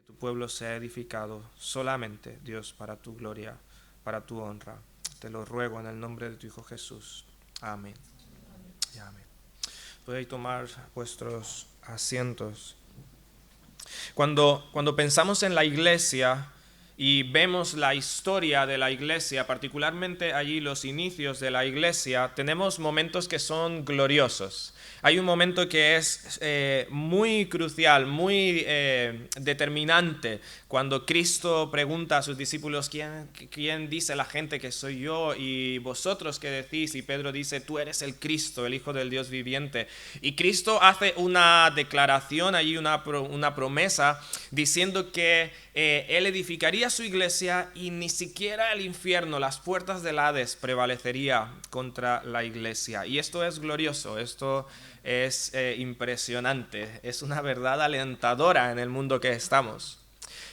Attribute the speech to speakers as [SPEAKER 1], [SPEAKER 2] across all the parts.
[SPEAKER 1] tu pueblo sea edificado solamente, Dios, para tu gloria, para tu honra. Te lo ruego en el nombre de tu Hijo Jesús. Amén. Y amén. Podéis tomar vuestros asientos. Cuando pensamos en la iglesia y vemos la historia de la iglesia, particularmente allí los inicios de la iglesia, tenemos momentos que son gloriosos. Hay un momento que es muy crucial, muy determinante, cuando Cristo pregunta a sus discípulos, ¿quién dice la gente que soy yo? Y vosotros qué decís? Y Pedro dice, tú eres el Cristo, el Hijo del Dios viviente. Y Cristo hace una declaración allí, una promesa, diciendo que Él edificaría su iglesia y ni siquiera el infierno, las puertas del Hades, prevalecería contra la iglesia. Y esto es glorioso, esto es impresionante, es una verdad alentadora en el mundo que estamos.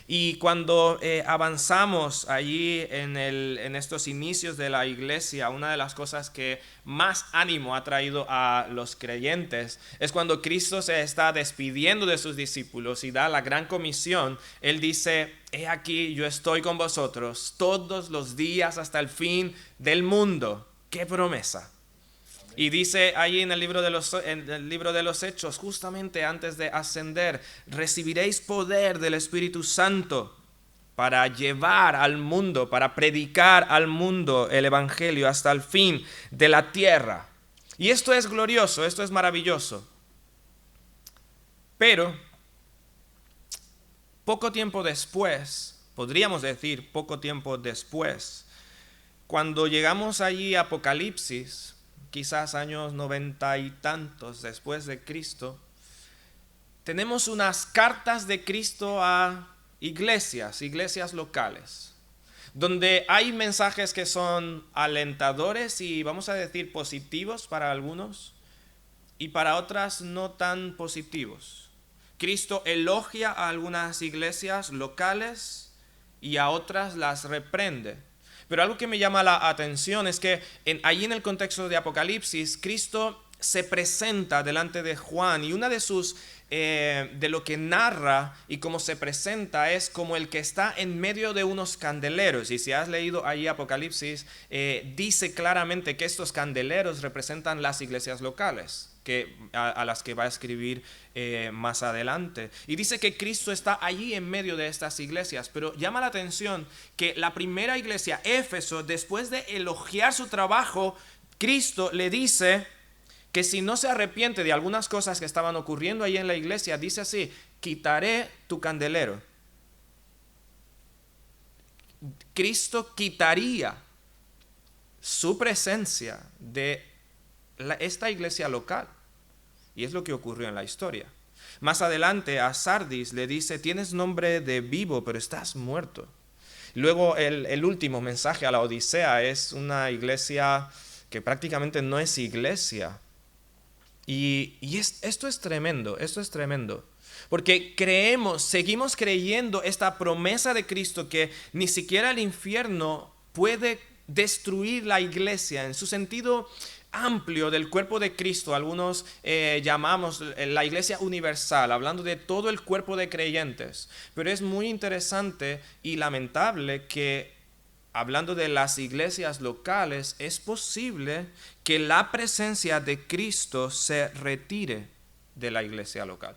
[SPEAKER 1] Y cuando avanzamos allí en estos inicios de la iglesia, una de las cosas que más ánimo ha traído a los creyentes es cuando Cristo se está despidiendo de sus discípulos y da la gran comisión. Él dice, he aquí, yo estoy con vosotros todos los días hasta el fin del mundo. ¡Qué promesa! Y dice ahí en el libro de los Hechos, justamente antes de ascender, recibiréis poder del Espíritu Santo para llevar al mundo, para predicar al mundo el Evangelio hasta el fin de la tierra. Y esto es glorioso, esto es maravilloso. Pero poco tiempo después, podríamos decir poco tiempo después, cuando llegamos allí a Apocalipsis, quizás años 90 y tantos después de Cristo, tenemos unas cartas de Cristo a iglesias locales, donde hay mensajes que son alentadores y vamos a decir positivos para algunos y para otras no tan positivos. Cristo elogia a algunas iglesias locales y a otras las reprende. Pero algo que me llama la atención es que allí en el contexto de Apocalipsis, Cristo se presenta delante de Juan y una de sus de lo que narra y cómo se presenta es como el que está en medio de unos candeleros. Y si has leído ahí Apocalipsis, dice claramente que estos candeleros representan las iglesias locales a las que va a escribir más adelante. Y dice que Cristo está allí en medio de estas iglesias, pero llama la atención que la primera iglesia, Éfeso, después de elogiar su trabajo, Cristo le dice que si no se arrepiente de algunas cosas que estaban ocurriendo ahí en la iglesia, dice así, quitaré tu candelero. Cristo quitaría su presencia de esta iglesia local. Y es lo que ocurrió en la historia. Más adelante a Sardis le dice, tienes nombre de vivo, pero estás muerto. Luego el último mensaje a la Odisea es una iglesia que prácticamente no es iglesia. Esto es tremendo, porque seguimos creyendo esta promesa de Cristo que ni siquiera el infierno puede destruir la iglesia en su sentido amplio del cuerpo de Cristo. Algunos llamamos la iglesia universal, hablando de todo el cuerpo de creyentes. Pero es muy interesante y lamentable que hablando de las iglesias locales, es posible que la presencia de Cristo se retire de la iglesia local.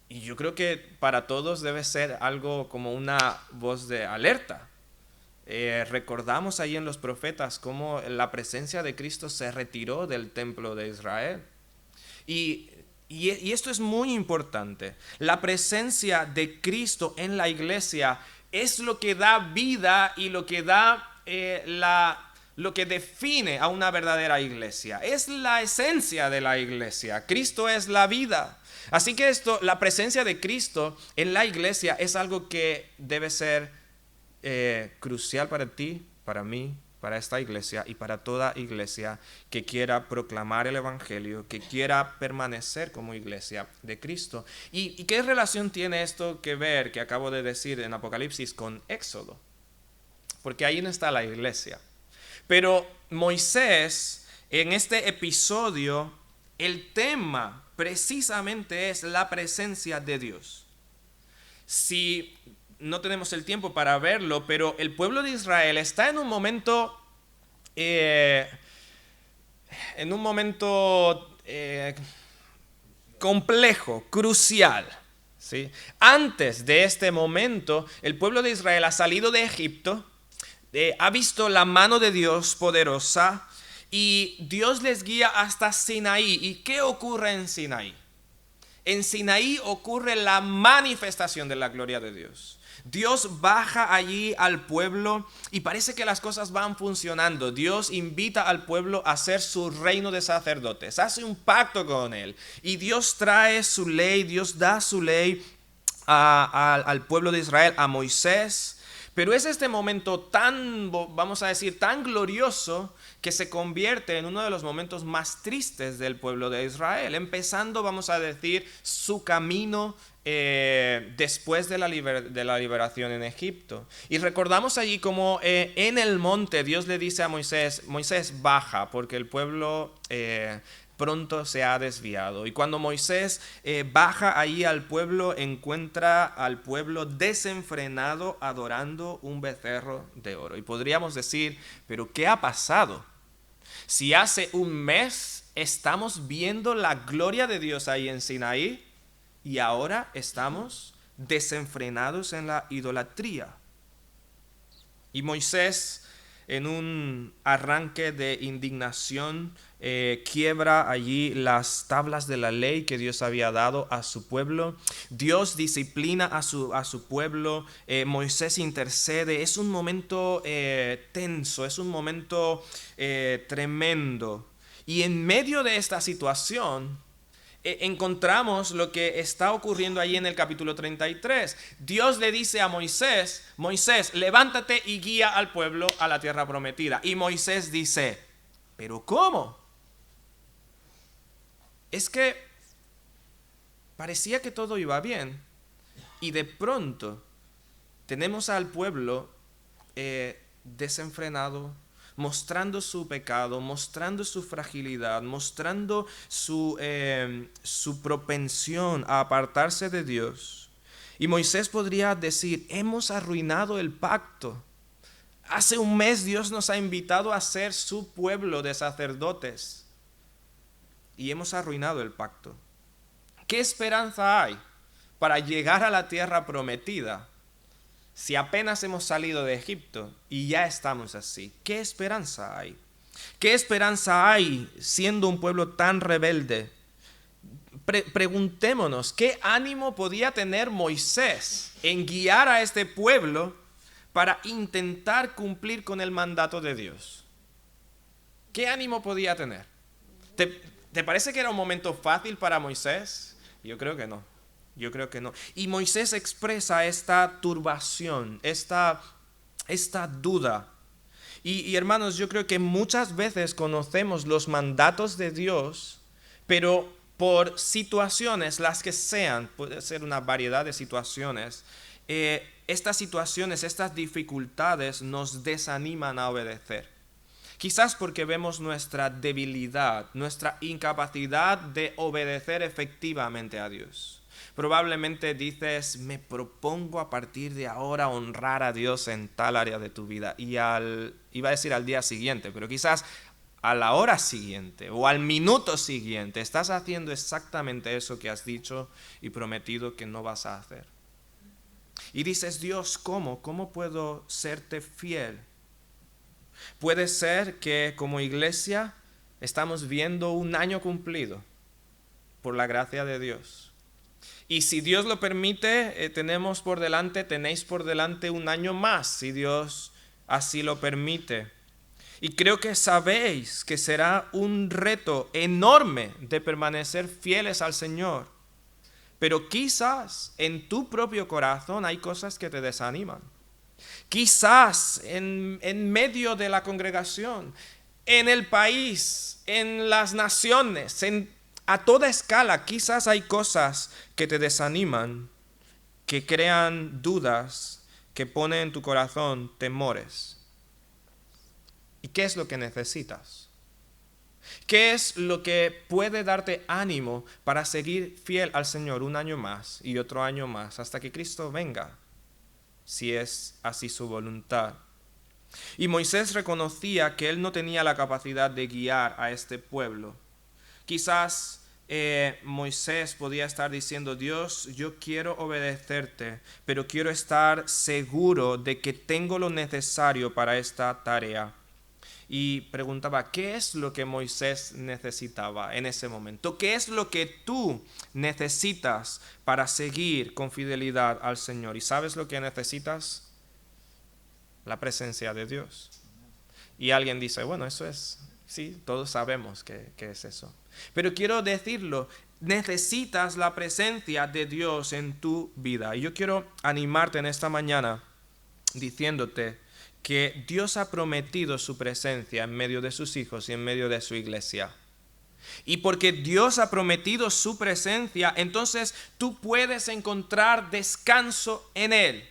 [SPEAKER 1] Y yo creo que para todos debe ser algo como una voz de alerta. Recordamos ahí en los profetas cómo la presencia de Cristo se retiró del templo de Israel. Y esto es muy importante. La presencia de Cristo en la iglesia es lo que da vida y lo que da lo que define a una verdadera iglesia. Es la esencia de la iglesia. Cristo es la vida. Así que la presencia de Cristo en la iglesia es algo que debe ser crucial para ti, para mí, para esta iglesia y para toda iglesia que quiera proclamar el evangelio, que quiera permanecer como iglesia de Cristo. ¿Y qué relación tiene esto que ver, que acabo de decir en Apocalipsis, con Éxodo? Porque ahí no está la iglesia. Pero Moisés, en este episodio, el tema precisamente es la presencia de Dios. Si no tenemos el tiempo para verlo, pero el pueblo de Israel está en un momento complejo, crucial. ¿Sí? Antes de este momento, el pueblo de Israel ha salido de Egipto, ha visto la mano de Dios poderosa y Dios les guía hasta Sinaí. ¿Y qué ocurre en Sinaí? En Sinaí ocurre la manifestación de la gloria de Dios. Dios baja allí al pueblo y parece que las cosas van funcionando. Dios invita al pueblo a hacer su reino de sacerdotes, hace un pacto con él y Dios trae su ley, Dios da su ley al pueblo de Israel, a Moisés. Pero es este momento tan, vamos a decir, tan glorioso que se convierte en uno de los momentos más tristes del pueblo de Israel, empezando, vamos a decir, su camino después de la liberación en Egipto. Y recordamos allí como en el monte Dios le dice a Moisés, Moisés, baja, porque el pueblo pronto se ha desviado. Y cuando Moisés baja ahí al pueblo, encuentra al pueblo desenfrenado adorando un becerro de oro. Y podríamos decir, ¿pero qué ha pasado? Si hace un mes estamos viendo la gloria de Dios ahí en Sinaí y ahora estamos desenfrenados en la idolatría. Y Moisés, en un arranque de indignación, quiebra allí las tablas de la ley que Dios había dado a su pueblo. Dios disciplina a su pueblo. Moisés intercede. Es un momento tenso, es un momento tremendo. Y en medio de esta situación encontramos lo que está ocurriendo ahí en el capítulo 33. Dios le dice a Moisés, Moisés, levántate y guía al pueblo a la tierra prometida. Y Moisés dice, ¿pero cómo? Es que parecía que todo iba bien y de pronto tenemos al pueblo desenfrenado, mostrando su pecado, mostrando su fragilidad, mostrando su propensión a apartarse de Dios. Y Moisés podría decir, hemos arruinado el pacto. Hace un mes Dios nos ha invitado a ser su pueblo de sacerdotes y hemos arruinado el pacto. ¿Qué esperanza hay para llegar a la tierra prometida si apenas hemos salido de Egipto y ya estamos así? ¿Qué esperanza hay? ¿Qué esperanza hay siendo un pueblo tan rebelde? Preguntémonos, ¿qué ánimo podía tener Moisés en guiar a este pueblo para intentar cumplir con el mandato de Dios? ¿Qué ánimo podía tener? ¿Te parece que era un momento fácil para Moisés? Yo creo que no. Yo creo que no. Y Moisés expresa esta turbación, esta duda. Y hermanos, yo creo que muchas veces conocemos los mandatos de Dios, pero por situaciones, las que sean, puede ser una variedad de situaciones, estas situaciones, estas dificultades nos desaniman a obedecer. Quizás porque vemos nuestra debilidad, nuestra incapacidad de obedecer efectivamente a Dios. Probablemente dices, me propongo a partir de ahora honrar a Dios en tal área de tu vida. Y iba a decir al día siguiente, pero quizás a la hora siguiente o al minuto siguiente estás haciendo exactamente eso que has dicho y prometido que no vas a hacer. Y dices, Dios, ¿cómo? ¿Cómo puedo serte fiel? Puede ser que como iglesia estamos viendo un año cumplido por la gracia de Dios. Y si Dios lo permite, tenéis por delante un año más, si Dios así lo permite. Y creo que sabéis que será un reto enorme de permanecer fieles al Señor. Pero quizás en tu propio corazón hay cosas que te desaniman. Quizás en medio de la congregación, en el país, en las naciones, a toda escala, quizás hay cosas que te desaniman, que crean dudas, que ponen en tu corazón temores. ¿Y qué es lo que necesitas? ¿Qué es lo que puede darte ánimo para seguir fiel al Señor un año más y otro año más hasta que Cristo venga, si es así su voluntad? Y Moisés reconocía que él no tenía la capacidad de guiar a este pueblo. Quizás Moisés podía estar diciendo: Dios, yo quiero obedecerte, pero quiero estar seguro de que tengo lo necesario para esta tarea. Y preguntaba, ¿qué es lo que Moisés necesitaba en ese momento? ¿Qué es lo que tú necesitas para seguir con fidelidad al Señor? ¿Y sabes lo que necesitas? La presencia de Dios. Y alguien dice, bueno, eso es, sí, todos sabemos que es eso. Pero quiero decirlo, necesitas la presencia de Dios en tu vida. Y yo quiero animarte en esta mañana diciéndote que Dios ha prometido su presencia en medio de sus hijos y en medio de su iglesia. Y porque Dios ha prometido su presencia, entonces tú puedes encontrar descanso en Él.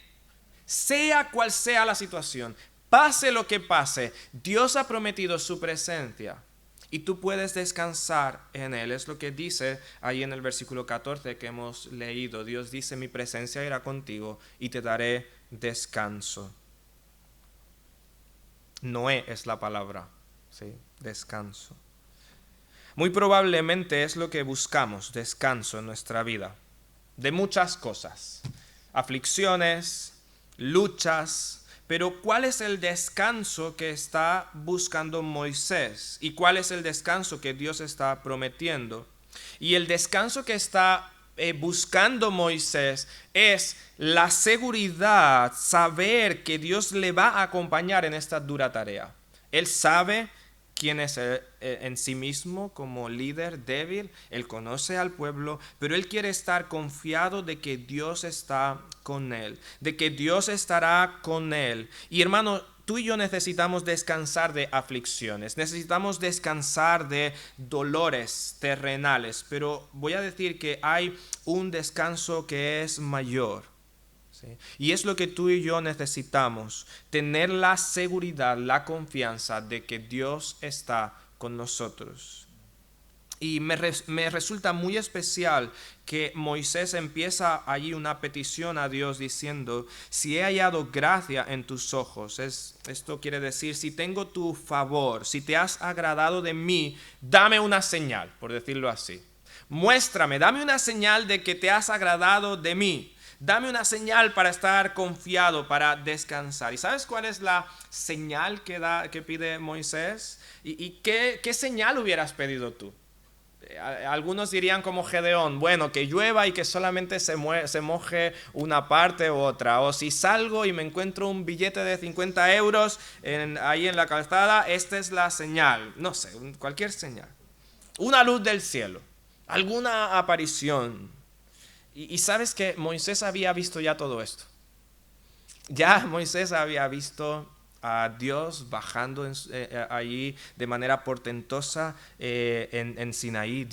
[SPEAKER 1] Sea cual sea la situación, pase lo que pase, Dios ha prometido su presencia. Y tú puedes descansar en Él. Es lo que dice ahí en el versículo 14 que hemos leído. Dios dice, mi presencia irá contigo y te daré descanso. Noé es la palabra, ¿sí? Descanso. Muy probablemente es lo que buscamos, descanso en nuestra vida. De muchas cosas. Aflicciones, luchas. Pero ¿cuál es el descanso que está buscando Moisés? ¿Y cuál es el descanso que Dios está prometiendo? Y el descanso que está buscando Moisés es la seguridad, saber que Dios le va a acompañar en esta dura tarea. Él sabe quién es él, en sí mismo como líder débil, él conoce al pueblo, pero él quiere estar confiado de que Dios está con él, de que Dios estará con él. Y hermano, tú y yo necesitamos descansar de aflicciones, necesitamos descansar de dolores terrenales, pero voy a decir que hay un descanso que es mayor. ¿Sí? Y es lo que tú y yo necesitamos, tener la seguridad, la confianza de que Dios está con nosotros. Y me resulta muy especial que Moisés empieza allí una petición a Dios diciendo, si he hallado gracia en tus ojos, esto quiere decir, si tengo tu favor, si te has agradado de mí, dame una señal, por decirlo así. Muéstrame, dame una señal de que te has agradado de mí. Dame una señal para estar confiado, para descansar. ¿Y sabes cuál es la señal que pide Moisés? ¿Y qué señal hubieras pedido tú? Algunos dirían como Gedeón, bueno, que llueva y que solamente se moje una parte u otra. O si salgo y me encuentro un billete de 50 euros ahí en la calzada, esta es la señal. No sé, cualquier señal. Una luz del cielo, alguna aparición. Y sabes que Moisés había visto ya todo esto. Ya Moisés había visto a Dios bajando allí de manera portentosa en Sinaí.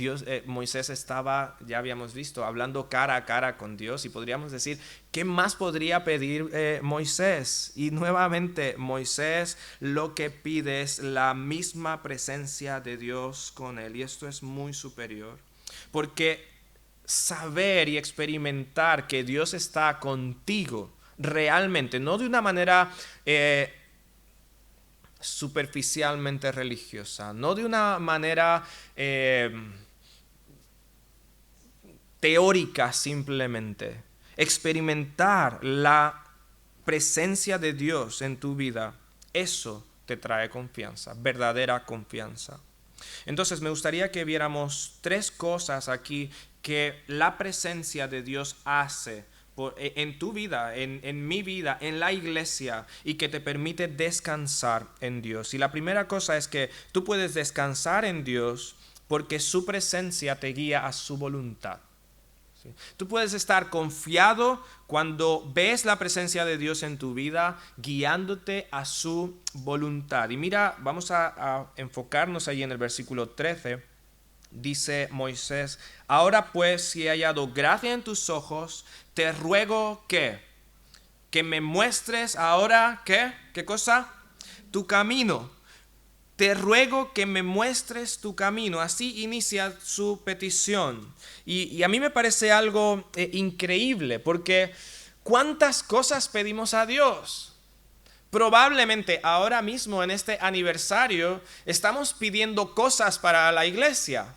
[SPEAKER 1] Moisés estaba, ya habíamos visto, hablando cara a cara con Dios, y podríamos decir, ¿qué más podría pedir Moisés? Y nuevamente Moisés lo que pide es la misma presencia de Dios con él, y esto es muy superior, porque saber y experimentar que Dios está contigo realmente, no de una manera superficialmente religiosa, no de una manera teórica simplemente. Experimentar la presencia de Dios en tu vida, eso te trae confianza, verdadera confianza. Entonces me gustaría que viéramos tres cosas aquí que la presencia de Dios hace en tu vida, en mi vida, en la iglesia, y que te permite descansar en Dios. Y la primera cosa es que tú puedes descansar en Dios porque su presencia te guía a su voluntad. ¿Sí? Tú puedes estar confiado cuando ves la presencia de Dios en tu vida, guiándote a su voluntad. Y mira, vamos a enfocarnos ahí en el versículo 13. Dice Moisés, ahora pues, si he hallado gracia en tus ojos, te ruego que me muestres ahora, ¿qué cosa? Tu camino. te ruego que me muestres tu camino. Así inicia su petición. Y a mí me parece algo increíble, porque ¿cuántas cosas pedimos a Dios? Probablemente ahora mismo en este aniversario estamos pidiendo cosas para la iglesia.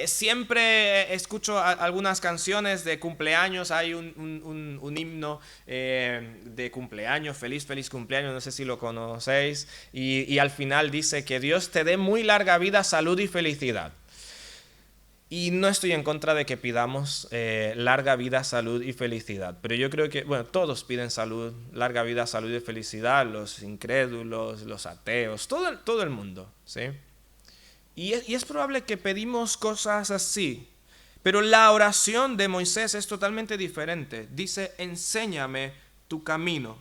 [SPEAKER 1] Siempre escucho algunas canciones de cumpleaños, hay un himno de cumpleaños, feliz cumpleaños, no sé si lo conocéis, y al final dice que Dios te dé muy larga vida, salud y felicidad. Y no estoy en contra de que pidamos larga vida, salud y felicidad, pero yo creo que, bueno, todos piden salud, larga vida, salud y felicidad, los incrédulos, los ateos, todo el mundo, ¿sí? Y es probable que pedimos cosas así, pero la oración de Moisés es totalmente diferente. Dice, enséñame tu camino.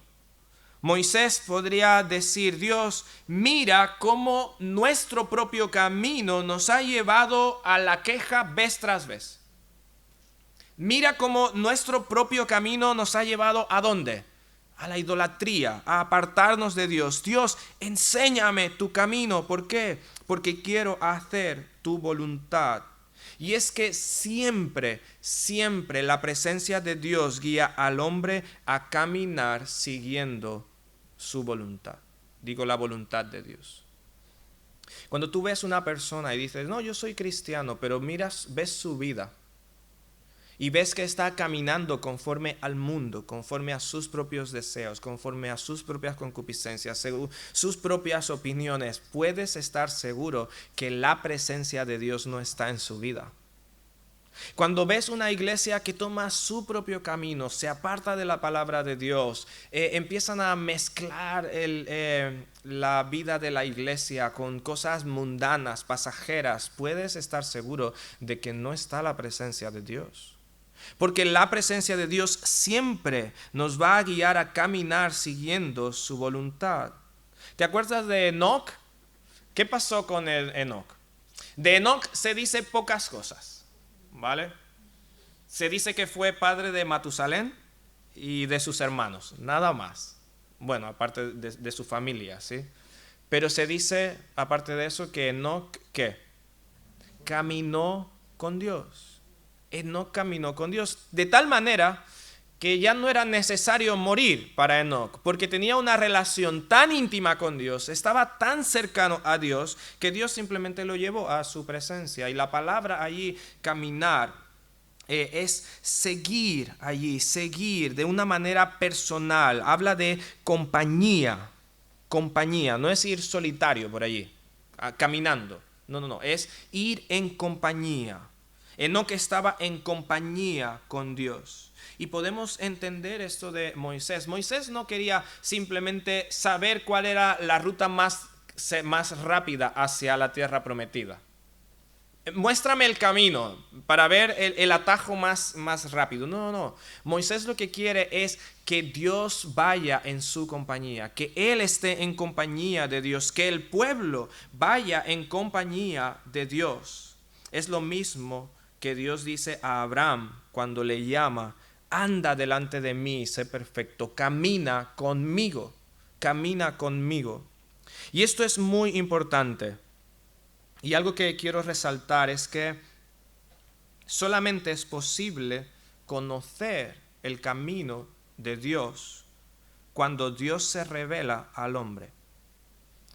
[SPEAKER 1] Moisés podría decir, Dios, mira cómo nuestro propio camino nos ha llevado a la queja vez tras vez. Mira cómo nuestro propio camino nos ha llevado ¿a dónde? A la idolatría, a apartarnos de Dios. Dios, enséñame tu camino. ¿Por qué? Porque quiero hacer tu voluntad. Y es que siempre la presencia de Dios guía al hombre a caminar siguiendo su voluntad. Digo, la voluntad de Dios. Cuando tú ves una persona y dices, no, yo soy cristiano, pero ves su vida y ves que está caminando conforme al mundo, conforme a sus propios deseos, conforme a sus propias concupiscencias, sus propias opiniones, puedes estar seguro que la presencia de Dios no está en su vida. Cuando ves una iglesia que toma su propio camino, se aparta de la palabra de Dios, empiezan a mezclar la vida de la iglesia con cosas mundanas, pasajeras, puedes estar seguro de que no está la presencia de Dios. Porque la presencia de Dios siempre nos va a guiar a caminar siguiendo su voluntad. ¿Te acuerdas de Enoc? ¿Qué pasó con Enoc? De Enoc se dice pocas cosas, ¿vale? Se dice que fue padre de Matusalén y de sus hermanos, nada más. Bueno, aparte de su familia, ¿sí? Pero se dice, aparte de eso, que Enoc, ¿qué? Caminó con Dios. Enoc caminó con Dios de tal manera que ya no era necesario morir para Enoc, porque tenía una relación tan íntima con Dios, estaba tan cercano a Dios, que Dios simplemente lo llevó a su presencia. Y la palabra allí, caminar, es seguir allí, seguir de una manera personal. Habla de compañía, no es ir solitario por allí, caminando. No, es ir en compañía. Enoc estaba en compañía con Dios. Y podemos entender esto de Moisés. Moisés no quería simplemente saber cuál era la ruta más rápida hacia la tierra prometida. Muéstrame el camino para ver el atajo más rápido. No. Moisés lo que quiere es que Dios vaya en su compañía, que él esté en compañía de Dios, que el pueblo vaya en compañía de Dios. Es lo mismo que Dios dice a Abraham cuando le llama, anda delante de mí, sé perfecto, camina conmigo. Y esto es muy importante. Y algo que quiero resaltar es que solamente es posible conocer el camino de Dios cuando Dios se revela al hombre.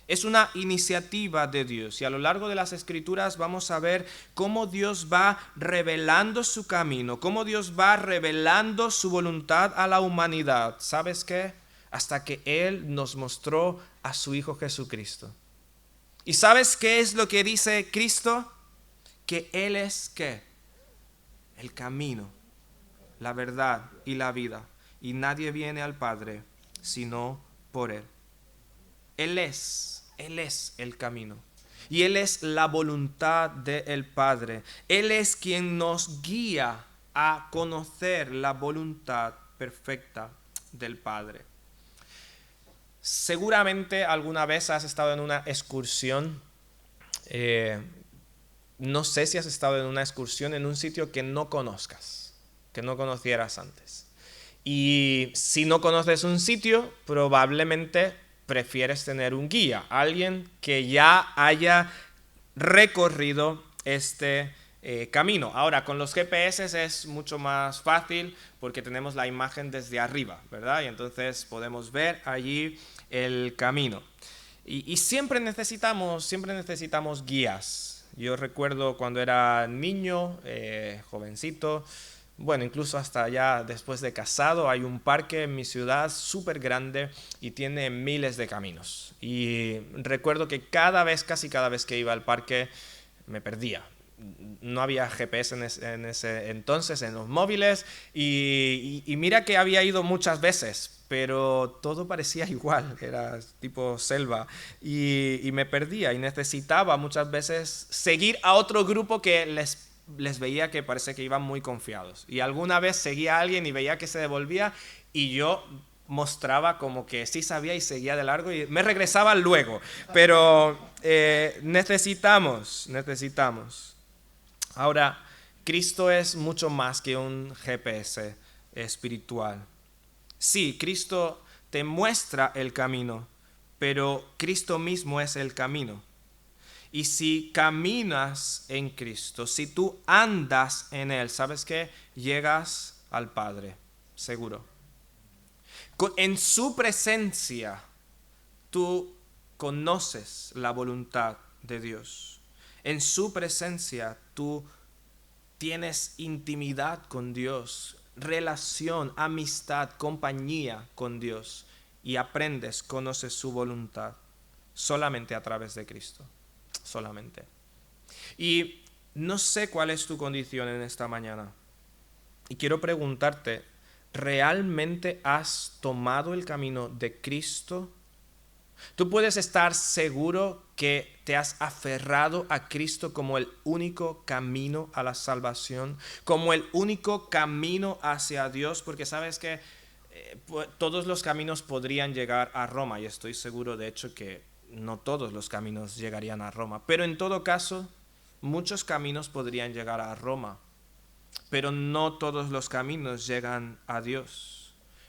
[SPEAKER 1] Es una iniciativa de Dios, y a lo largo de las Escrituras vamos a ver cómo Dios va revelando su camino, cómo Dios va revelando su voluntad a la humanidad. ¿Sabes qué? Hasta que Él nos mostró a su Hijo Jesucristo. ¿Y sabes qué es lo que dice Cristo? Que Él es, ¿qué? El camino, la verdad y la vida, y nadie viene al Padre sino por Él. Él es el camino. Y Él es la voluntad del Padre. Él es quien nos guía a conocer la voluntad perfecta del Padre. Seguramente alguna vez has estado en una excursión. No sé si has estado en una excursión en un sitio que no conozcas, que no conocieras antes. Y si no conoces un sitio, probablemente prefieres tener un guía, alguien que ya haya recorrido este camino. Ahora, con los GPS es mucho más fácil porque tenemos la imagen desde arriba, ¿verdad? Y entonces podemos ver allí el camino. Y siempre necesitamos guías. Yo recuerdo cuando era niño, jovencito, bueno, incluso hasta ya después de casado, hay un parque en mi ciudad súper grande y tiene miles de caminos. Y recuerdo que casi cada vez que iba al parque, me perdía. No había GPS en ese entonces en los móviles y mira que había ido muchas veces, pero todo parecía igual, era tipo selva y me perdía y necesitaba muchas veces seguir a otro grupo que les veía que parece que iban muy confiados. Y alguna vez seguía a alguien y veía que se devolvía y yo mostraba como que sí sabía y seguía de largo y me regresaba luego. Pero necesitamos. Ahora, Cristo es mucho más que un GPS espiritual. Sí, Cristo te muestra el camino, pero Cristo mismo es el camino. Y si caminas en Cristo, si tú andas en Él, ¿sabes qué? Llegas al Padre, seguro. En su presencia, tú conoces la voluntad de Dios. En su presencia, tú tienes intimidad con Dios, relación, amistad, compañía con Dios y aprendes, conoces su voluntad solamente a través de Cristo, solamente. Y no sé cuál es tu condición en esta mañana y quiero preguntarte, ¿realmente has tomado el camino de Cristo? Tú puedes estar seguro que te has aferrado a Cristo como el único camino a la salvación, como el único camino hacia Dios, porque sabes que todos los caminos podrían llegar a Roma, y estoy seguro de hecho que no todos los caminos llegarían a Roma, pero en todo caso, muchos caminos podrían llegar a Roma, pero no todos los caminos llegan a Dios.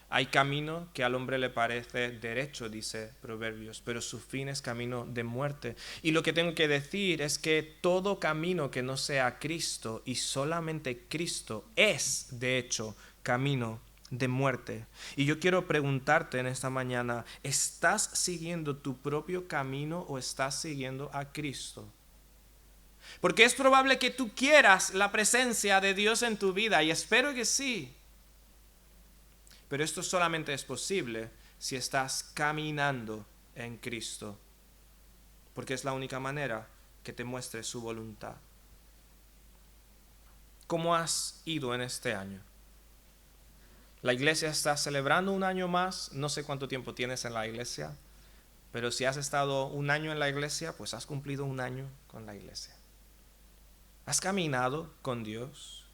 [SPEAKER 1] Hay camino que al hombre le parece derecho, dice Proverbios, pero su fin es camino de muerte. Y lo que tengo que decir es que todo camino que no sea Cristo y solamente Cristo es, de hecho, camino de muerte. Y yo quiero preguntarte en esta mañana, ¿estás siguiendo tu propio camino o estás siguiendo a Cristo? Porque es probable que tú quieras la presencia de Dios en tu vida y espero que sí. Pero esto solamente es posible si estás caminando en Cristo, porque es la única manera que te muestre su voluntad. ¿Cómo has ido en este año? La iglesia está celebrando un año más, no sé cuánto tiempo tienes en la iglesia, pero si has estado un año en la iglesia, pues has cumplido un año con la iglesia. ¿Has caminado con Dios?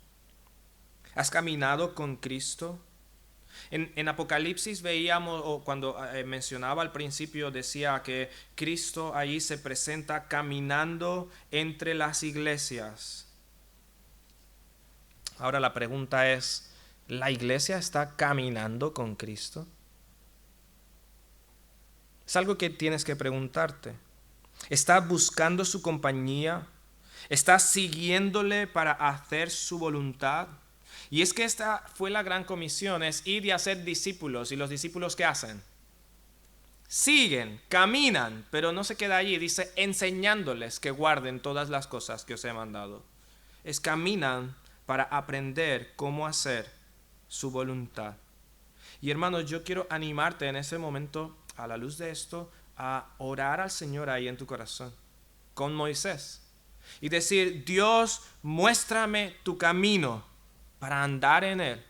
[SPEAKER 1] ¿Has caminado con Cristo? En Apocalipsis veíamos, o cuando mencionaba al principio, decía que Cristo allí se presenta caminando entre las iglesias. Ahora la pregunta es, ¿la iglesia está caminando con Cristo? Es algo que tienes que preguntarte. ¿Estás buscando su compañía? ¿Estás siguiéndole para hacer su voluntad? Y es que esta fue la gran comisión, es ir y hacer discípulos. ¿Y los discípulos qué hacen? Siguen, caminan, pero no se queda allí. Dice, enseñándoles que guarden todas las cosas que os he mandado. Caminan para aprender cómo hacer su voluntad. Y hermanos, yo quiero animarte en ese momento, a la luz de esto, a orar al Señor ahí en tu corazón, con Moisés. Y decir, Dios, muéstrame tu camino para andar en él,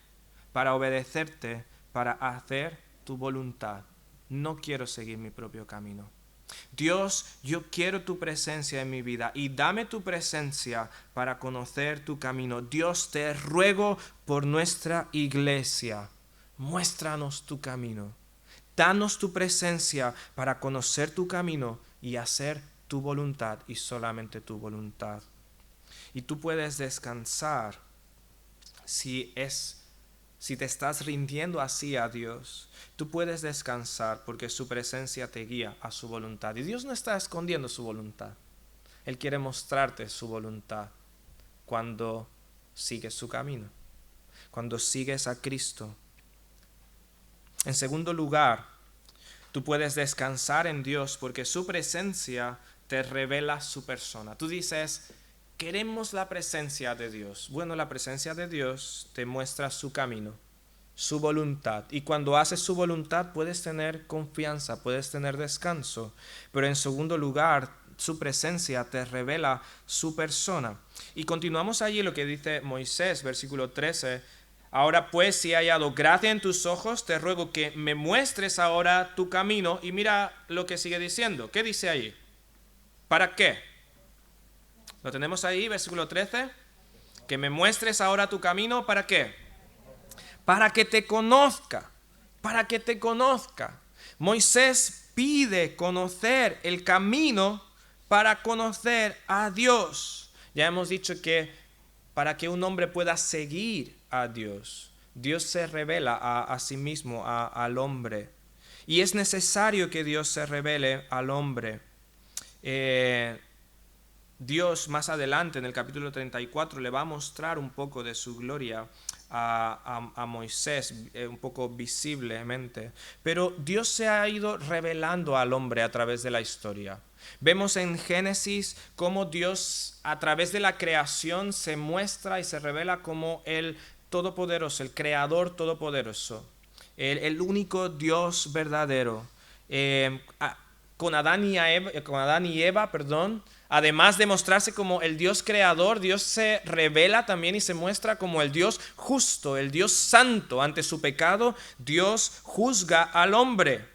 [SPEAKER 1] para obedecerte, para hacer tu voluntad. No quiero seguir mi propio camino. Dios, yo quiero tu presencia en mi vida y dame tu presencia para conocer tu camino. Dios, te ruego por nuestra iglesia, muéstranos tu camino. Danos tu presencia para conocer tu camino y hacer tu voluntad y solamente tu voluntad. Y tú puedes descansar si es si te estás rindiendo así a Dios, tú puedes descansar porque su presencia te guía a su voluntad. Y Dios no está escondiendo su voluntad. Él quiere mostrarte su voluntad cuando sigues su camino, cuando sigues a Cristo. En segundo lugar, tú puedes descansar en Dios porque su presencia te revela su persona. Tú dices, queremos la presencia de Dios. Bueno, la presencia de Dios te muestra su camino, su voluntad. Y cuando haces su voluntad puedes tener confianza, puedes tener descanso. Pero en segundo lugar, su presencia te revela su persona. Y continuamos allí lo que dice Moisés, versículo 13. Ahora pues, si he hallado gracia en tus ojos, te ruego que me muestres ahora tu camino. Y mira lo que sigue diciendo. ¿Qué dice ahí? ¿Para qué? Lo tenemos ahí, versículo 13. Que me muestres ahora tu camino. ¿Para qué? Para que te conozca. Para que te conozca. Moisés pide conocer el camino para conocer a Dios. Ya hemos dicho que para que un hombre pueda seguir a Dios, Dios se revela a sí mismo, al hombre. Y es necesario que Dios se revele al hombre. Dios más adelante en el capítulo 34 le va a mostrar un poco de su gloria a Moisés, un poco visiblemente. Pero Dios se ha ido revelando al hombre a través de la historia. Vemos en Génesis cómo Dios a través de la creación se muestra y se revela como el Todopoderoso, el Creador Todopoderoso, el único Dios verdadero. Con Adán y Eva, además de mostrarse como el Dios creador, Dios se revela también y se muestra como el Dios justo, el Dios santo. Ante su pecado, Dios juzga al hombre.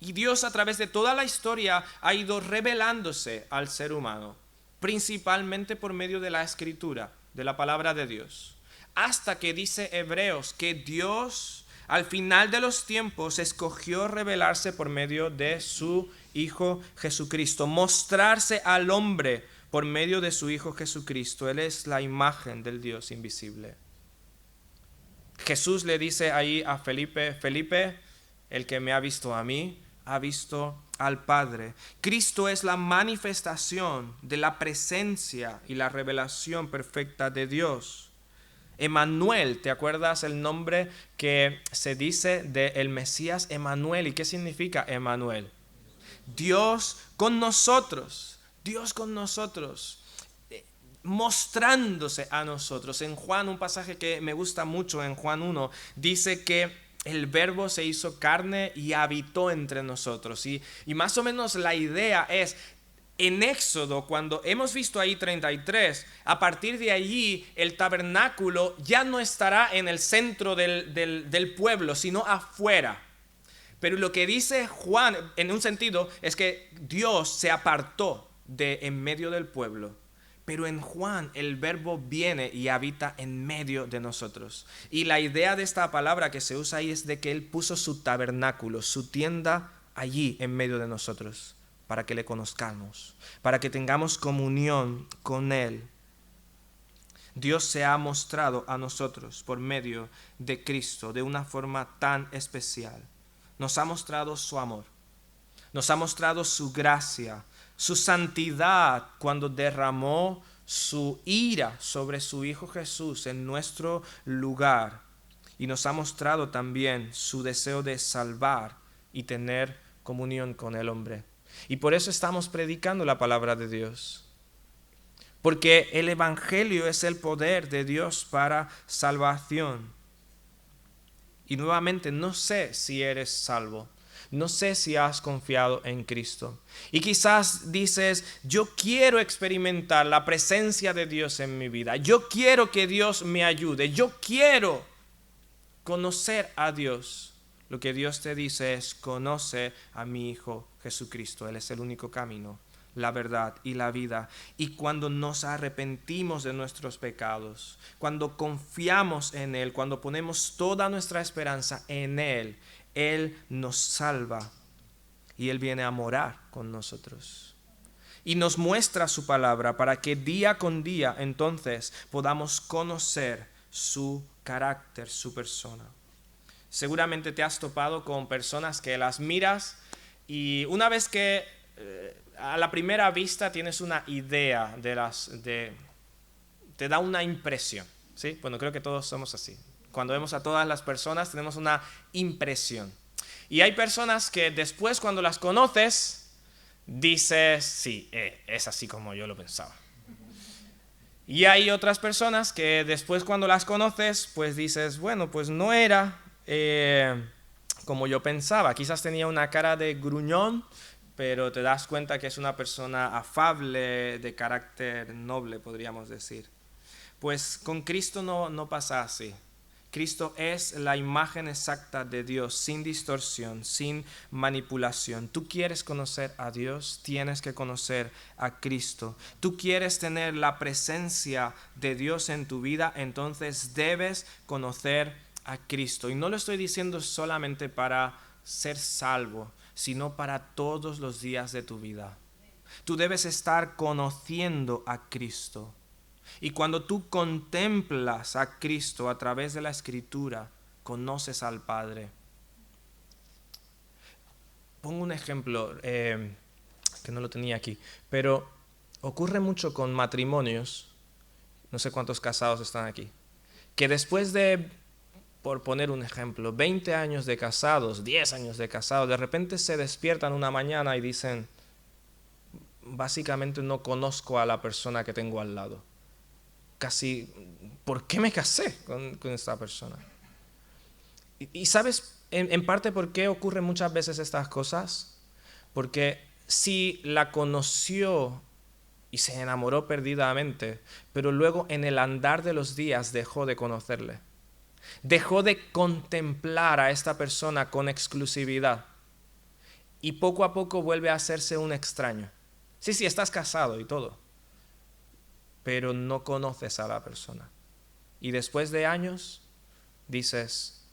[SPEAKER 1] Y Dios a través de toda la historia ha ido revelándose al ser humano, principalmente por medio de la Escritura, de la palabra de Dios. Hasta que dice Hebreos que Dios al final de los tiempos escogió revelarse por medio de su Hijo Jesucristo, mostrarse al hombre por medio de su Hijo Jesucristo. Él es la imagen del Dios invisible. Jesús le dice ahí a Felipe, Felipe, el que me ha visto a mí, ha visto al Padre. Cristo es la manifestación de la presencia y la revelación perfecta de Dios. Emmanuel, ¿te acuerdas el nombre que se dice del Mesías? Emmanuel. ¿Y qué significa Emmanuel? Dios con nosotros. Dios con nosotros, mostrándose a nosotros. En Juan, un pasaje que me gusta mucho, en Juan 1, dice que el Verbo se hizo carne y habitó entre nosotros. Y más o menos la idea es, en Éxodo, cuando hemos visto ahí 33, a partir de allí el tabernáculo ya no estará en el centro del pueblo, sino afuera. Pero lo que dice Juan, en un sentido, es que Dios se apartó de en medio del pueblo. Pero en Juan el Verbo viene y habita en medio de nosotros. Y la idea de esta palabra que se usa ahí es de que Él puso su tabernáculo, su tienda allí en medio de nosotros, para que le conozcamos, para que tengamos comunión con Él. Dios se ha mostrado a nosotros por medio de Cristo de una forma tan especial. Nos ha mostrado su amor, nos ha mostrado su gracia, su santidad cuando derramó su ira sobre su Hijo Jesús en nuestro lugar. Y nos ha mostrado también su deseo de salvar y tener comunión con el hombre. Y por eso estamos predicando la palabra de Dios. Porque el Evangelio es el poder de Dios para salvación. Y nuevamente, no sé si eres salvo. No sé si has confiado en Cristo. Y quizás dices, yo quiero experimentar la presencia de Dios en mi vida. Yo quiero que Dios me ayude. Yo quiero conocer a Dios. Lo que Dios te dice es, conoce a mi Hijo Jesucristo. Él es el único camino, la verdad y la vida. Y cuando nos arrepentimos de nuestros pecados, cuando confiamos en Él, cuando ponemos toda nuestra esperanza en Él, Él nos salva y Él viene a morar con nosotros. Y nos muestra su palabra para que día con día entonces podamos conocer su carácter, su persona. Seguramente te has topado con personas que las miras y una vez que a la primera vista tienes una idea te da una impresión, ¿sí? Bueno, creo que todos somos así. Cuando vemos a todas las personas tenemos una impresión. Y hay personas que después cuando las conoces dices, sí, es así como yo lo pensaba. Y hay otras personas que después cuando las conoces pues dices, bueno, pues no era como yo pensaba. Quizás tenía una cara de gruñón, pero te das cuenta que es una persona afable, de carácter noble, podríamos decir. Pues con Cristo no pasa así. Cristo es la imagen exacta de Dios, sin distorsión, sin manipulación. Tú quieres conocer a Dios, tienes que conocer a Cristo. Tú quieres tener la presencia de Dios en tu vida, entonces debes conocer a Cristo. Y no lo estoy diciendo solamente para ser salvo, sino para todos los días de tu vida. Tú debes estar conociendo a Cristo. Y cuando tú contemplas a Cristo a través de la Escritura, conoces al Padre. Pongo un ejemplo que no lo tenía aquí, pero ocurre mucho con matrimonios, no sé cuántos casados están aquí, que después de, por poner un ejemplo, 20 años de casados, 10 años de casados, de repente se despiertan una mañana y dicen, básicamente no conozco a la persona que tengo al lado. Casi, ¿por qué me casé con esta persona? Y ¿sabes en parte por qué ocurren muchas veces estas cosas? Porque si la conoció y se enamoró perdidamente, pero luego en el andar de los días dejó de conocerle. Dejó de contemplar a esta persona con exclusividad. Y poco a poco vuelve a hacerse un extraño. Sí, estás casado y todo, pero no conoces a la persona. Y después de años dices,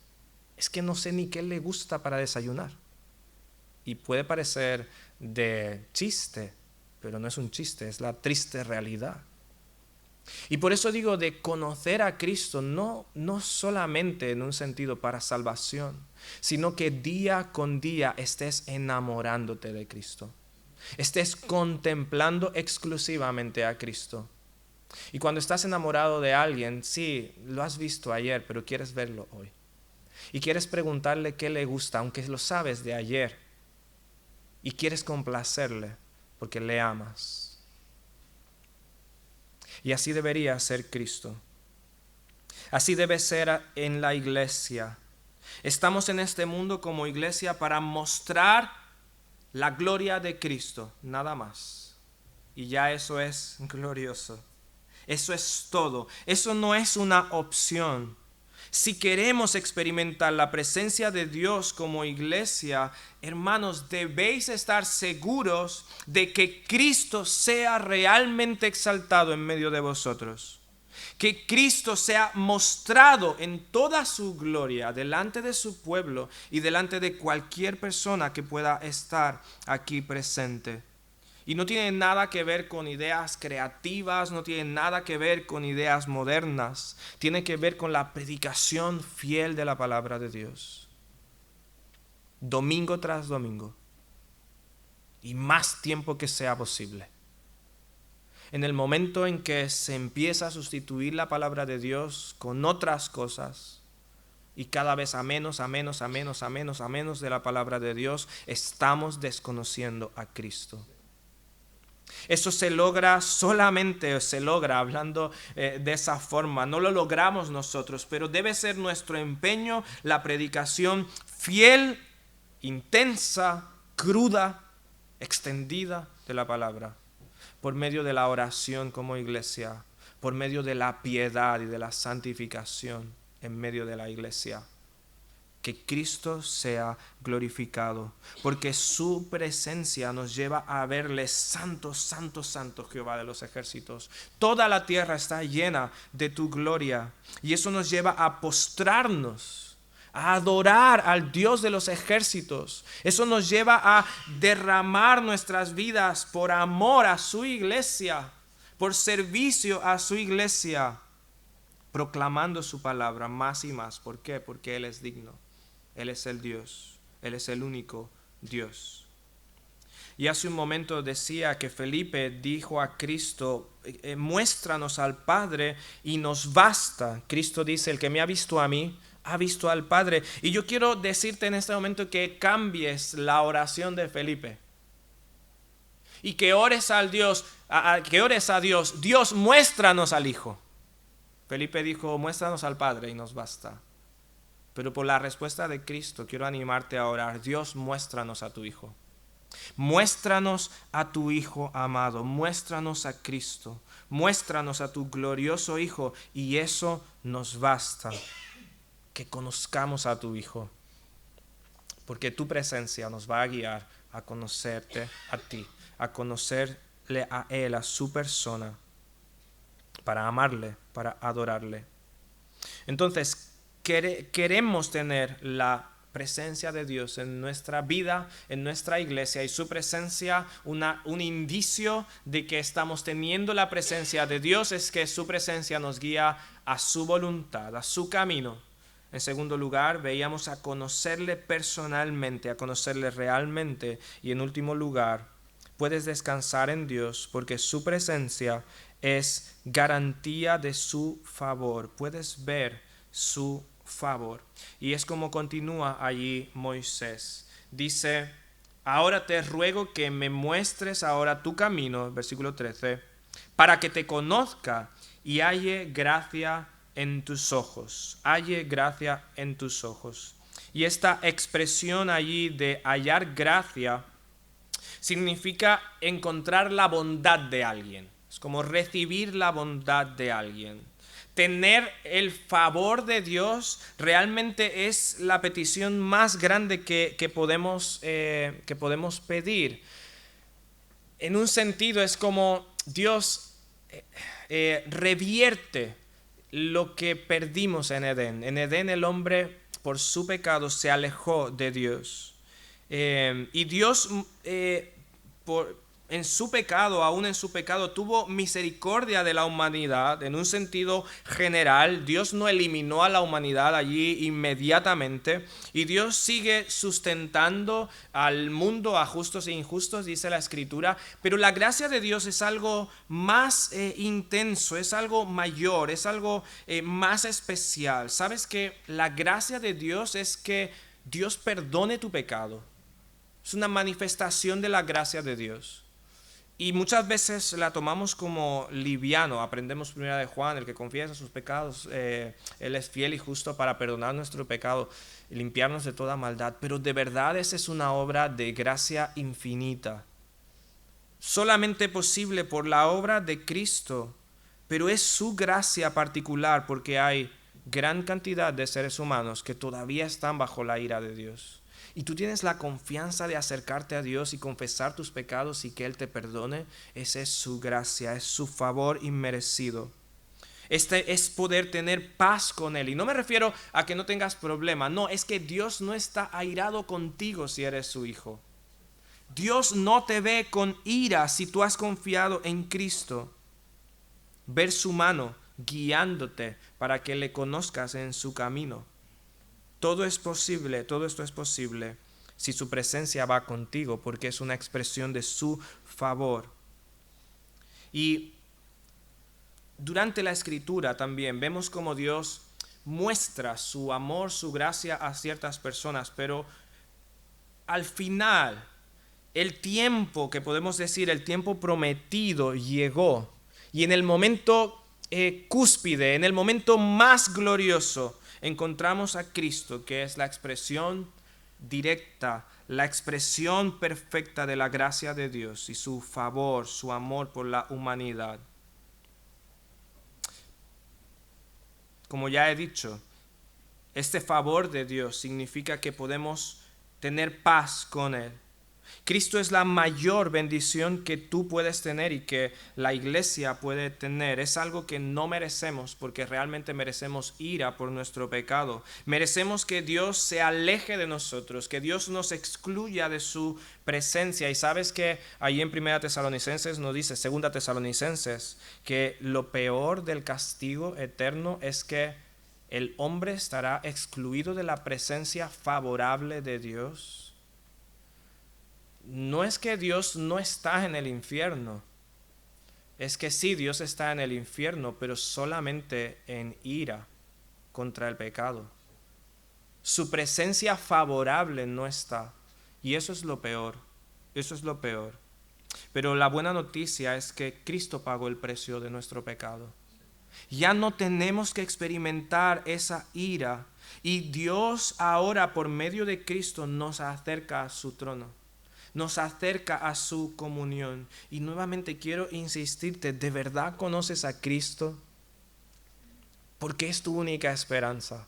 [SPEAKER 1] es que no sé ni qué le gusta para desayunar. Y puede parecer de chiste, pero no es un chiste, es la triste realidad. Y por eso digo de conocer a Cristo, no solamente en un sentido para salvación, sino que día con día estés enamorándote de Cristo. Estés contemplando exclusivamente a Cristo. Y cuando estás enamorado de alguien, sí, lo has visto ayer, pero quieres verlo hoy. Y quieres preguntarle qué le gusta, aunque lo sabes de ayer. Y quieres complacerle porque le amas. Y así debería ser Cristo. Así debe ser en la iglesia. Estamos en este mundo como iglesia para mostrar la gloria de Cristo, nada más. Y ya eso es glorioso. Eso es todo. Eso no es una opción. Si queremos experimentar la presencia de Dios como iglesia, hermanos, debéis estar seguros de que Cristo sea realmente exaltado en medio de vosotros. Que Cristo sea mostrado en toda su gloria delante de su pueblo y delante de cualquier persona que pueda estar aquí presente. Y no tiene nada que ver con ideas creativas, no tiene nada que ver con ideas modernas. Tiene que ver con la predicación fiel de la palabra de Dios. Domingo tras domingo. Y más tiempo que sea posible. En el momento en que se empieza a sustituir la palabra de Dios con otras cosas, y cada vez a menos de la palabra de Dios, estamos desconociendo a Cristo. Eso se logra hablando de esa forma. No lo logramos nosotros, pero debe ser nuestro empeño la predicación fiel, intensa, cruda, extendida de la palabra. Por medio de la oración como iglesia, por medio de la piedad y de la santificación en medio de la iglesia. Que Cristo sea glorificado, porque su presencia nos lleva a verle santo, santo, santo Jehová de los ejércitos. Toda la tierra está llena de tu gloria y eso nos lleva a postrarnos, a adorar al Dios de los ejércitos. Eso nos lleva a derramar nuestras vidas por amor a su iglesia, por servicio a su iglesia. proclamando su palabra más y más. ¿Por qué? Porque Él es digno. Él es el Dios. Él es el único Dios. Y hace un momento decía que Felipe dijo a Cristo, muéstranos al Padre y nos basta. Cristo dice, el que me ha visto a mí, ha visto al Padre. Y yo quiero decirte en este momento que cambies la oración de Felipe. Y que ores al Dios, que ores a Dios, Dios, muéstranos al Hijo. Felipe dijo, muéstranos al Padre y nos basta. Pero por la respuesta de Cristo quiero animarte a orar, Dios, muéstranos a tu Hijo. Muéstranos a tu Hijo amado, muéstranos a Cristo, muéstranos a tu glorioso Hijo, y eso nos basta, que conozcamos a tu Hijo, porque tu presencia nos va a guiar a conocerte a ti, a conocerle a Él, a su persona, para amarle, para adorarle. Entonces, queremos tener la presencia de Dios en nuestra vida, en nuestra iglesia, y su presencia, un indicio de que estamos teniendo la presencia de Dios es que su presencia nos guía a su voluntad, a su camino. En segundo lugar, veíamos a conocerle personalmente, a conocerle realmente, y en último lugar, puedes descansar en Dios porque su presencia es garantía de su favor. Puedes ver su favor. Y es como continúa allí Moisés. Dice, ahora te ruego que me muestres ahora tu camino, versículo 13, para que te conozca y halle gracia en tus ojos. Halle gracia en tus ojos. Y esta expresión allí de hallar gracia significa encontrar la bondad de alguien. Es como recibir la bondad de alguien. Tener el favor de Dios realmente es la petición más grande que podemos pedir. En un sentido es como Dios revierte lo que perdimos en Edén. En Edén el hombre por su pecado se alejó de Dios. Y Dios en su pecado, aún en su pecado, tuvo misericordia de la humanidad. En un sentido general, Dios no eliminó a la humanidad allí inmediatamente, y Dios sigue sustentando al mundo, a justos e injustos, dice la Escritura, pero la gracia de Dios es algo más intenso, es algo mayor, es algo más especial. ¿Sabes que la gracia de Dios es que Dios perdone tu pecado? Es una manifestación de la gracia de Dios. Y muchas veces la tomamos como liviano. Aprendemos primero de Juan, el que confiesa sus pecados, Él es fiel y justo para perdonar nuestro pecado y limpiarnos de toda maldad. Pero de verdad esa es una obra de gracia infinita. Solamente posible por la obra de Cristo. Pero es su gracia particular porque hay gran cantidad de seres humanos que todavía están bajo la ira de Dios. Y tú tienes la confianza de acercarte a Dios y confesar tus pecados y que Él te perdone. Esa es su gracia, es su favor inmerecido. Este es poder tener paz con Él. Y no me refiero a que no tengas problema. No, es que Dios no está airado contigo si eres su hijo. Dios no te ve con ira si tú has confiado en Cristo. Ver su mano guiándote para que le conozcas en su camino. Todo es posible, todo esto es posible si su presencia va contigo, porque es una expresión de su favor. Y durante la Escritura también vemos cómo Dios muestra su amor, su gracia a ciertas personas, pero al final, el tiempo que podemos decir, el tiempo prometido llegó, y en el momento cúspide, en el momento más glorioso, encontramos a Cristo, que es la expresión directa, la expresión perfecta de la gracia de Dios y su favor, su amor por la humanidad. Como ya he dicho, este favor de Dios significa que podemos tener paz con Él. Cristo es la mayor bendición que tú puedes tener y que la iglesia puede tener. Es algo que no merecemos porque realmente merecemos ira por nuestro pecado. Merecemos que Dios se aleje de nosotros, que Dios nos excluya de su presencia. Y sabes que ahí en 1 Tesalonicenses nos dice, 2 Tesalonicenses, que lo peor del castigo eterno es que el hombre estará excluido de la presencia favorable de Dios. No es que Dios no está en el infierno, es que sí, Dios está en el infierno, pero solamente en ira contra el pecado. Su presencia favorable no está, y eso es lo peor, eso es lo peor. Pero la buena noticia es que Cristo pagó el precio de nuestro pecado. Ya no tenemos que experimentar esa ira, y Dios ahora por medio de Cristo nos acerca a su trono. Nos acerca a su comunión. Y nuevamente quiero insistirte, ¿de verdad conoces a Cristo? Porque es tu única esperanza.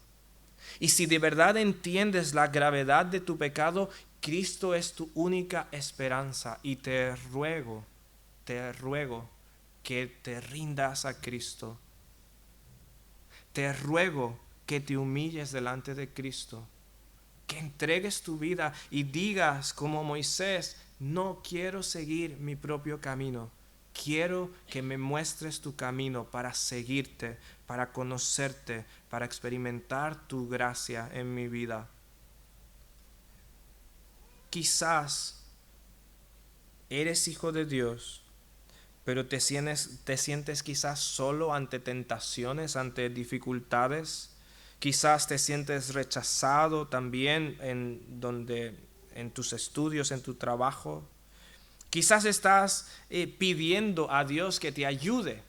[SPEAKER 1] Y si de verdad entiendes la gravedad de tu pecado, Cristo es tu única esperanza. Y te ruego que te rindas a Cristo. Te ruego que te humilles delante de Cristo. Que entregues tu vida y digas como Moisés, no quiero seguir mi propio camino. Quiero que me muestres tu camino para seguirte, para conocerte, para experimentar tu gracia en mi vida. Quizás eres hijo de Dios, pero te sientes quizás solo ante tentaciones, ante dificultades. Quizás te sientes rechazado también en tus estudios, en tu trabajo. Quizás estás pidiendo a Dios que te ayude,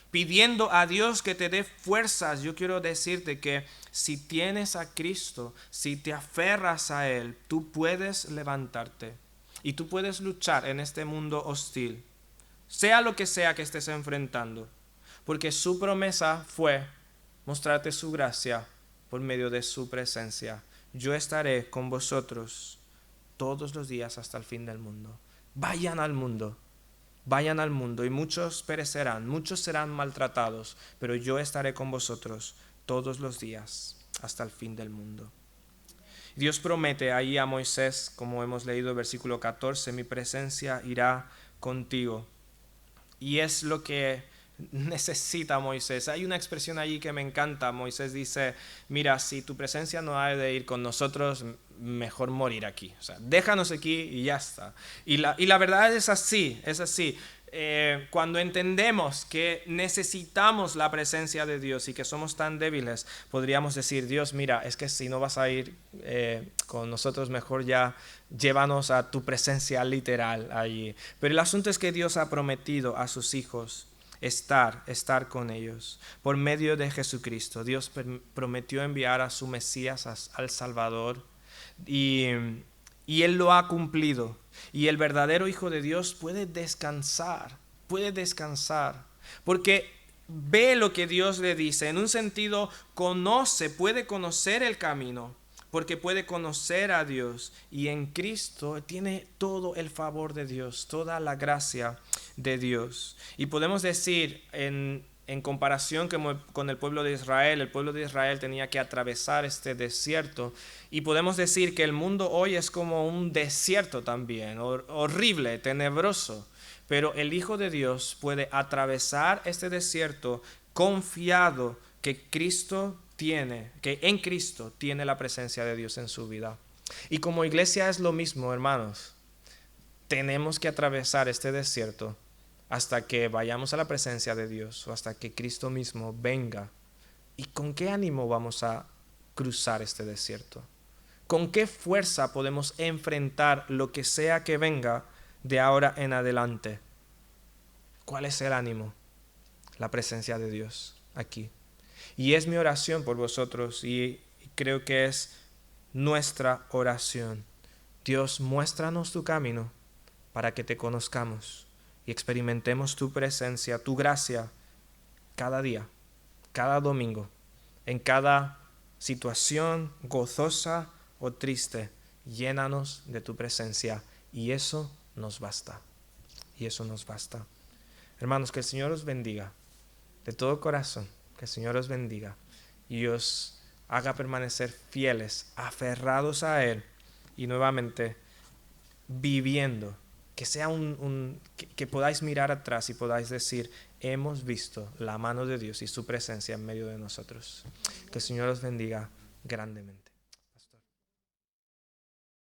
[SPEAKER 1] pidiendo a Dios que te dé fuerzas. Yo quiero decirte que si tienes a Cristo, si te aferras a Él, tú puedes levantarte y tú puedes luchar en este mundo hostil, sea lo que sea que estés enfrentando, porque su promesa fue mostrarte su gracia por medio de su presencia. Yo estaré con vosotros todos los días hasta el fin del mundo. Vayan al mundo y muchos perecerán, muchos serán maltratados, pero yo estaré con vosotros todos los días hasta el fin del mundo. Dios promete ahí a Moisés, como hemos leído el versículo 14, mi presencia irá contigo. Y es lo que necesita Moisés. Hay una expresión allí que me encanta. Moisés dice, mira, si tu presencia no ha de ir con nosotros, mejor morir aquí. O sea, déjanos aquí y ya está. Y la verdad es así, es así. Cuando entendemos que necesitamos la presencia de Dios y que somos tan débiles, podríamos decir, Dios, mira, es que si no vas a ir con nosotros, mejor ya llévanos a tu presencia literal allí. Pero el asunto es que Dios ha prometido a sus hijos estar con ellos. Por medio de Jesucristo, Dios prometió enviar a su Mesías, al Salvador, y Él lo ha cumplido. Y el verdadero Hijo de Dios puede descansar, porque ve lo que Dios le dice. En un sentido, puede conocer el camino, porque puede conocer a Dios, y en Cristo tiene todo el favor de Dios, toda la gracia de Dios. Y podemos decir en comparación con el pueblo de Israel tenía que atravesar este desierto, y podemos decir que el mundo hoy es como un desierto también, horrible, tenebroso, pero el Hijo de Dios puede atravesar este desierto confiado que en Cristo tiene la presencia de Dios en su vida. Y como iglesia es lo mismo, hermanos. Tenemos que atravesar este desierto hasta que vayamos a la presencia de Dios o hasta que Cristo mismo venga. ¿Y con qué ánimo vamos a cruzar este desierto? ¿Con qué fuerza podemos enfrentar lo que sea que venga de ahora en adelante? ¿Cuál es el ánimo? La presencia de Dios aquí. Y es mi oración por vosotros, y creo que es nuestra oración. Dios, muéstranos tu camino para que te conozcamos y experimentemos tu presencia, tu gracia, cada día, cada domingo, en cada situación gozosa o triste. Llénanos de tu presencia Y eso nos basta. Y eso nos basta. Hermanos, que el Señor os bendiga de todo corazón. Que el Señor os bendiga y os haga permanecer fieles, aferrados a Él y nuevamente viviendo. Que sea que podáis mirar atrás y podáis decir: hemos visto la mano de Dios y su presencia en medio de nosotros. Que el Señor os bendiga grandemente.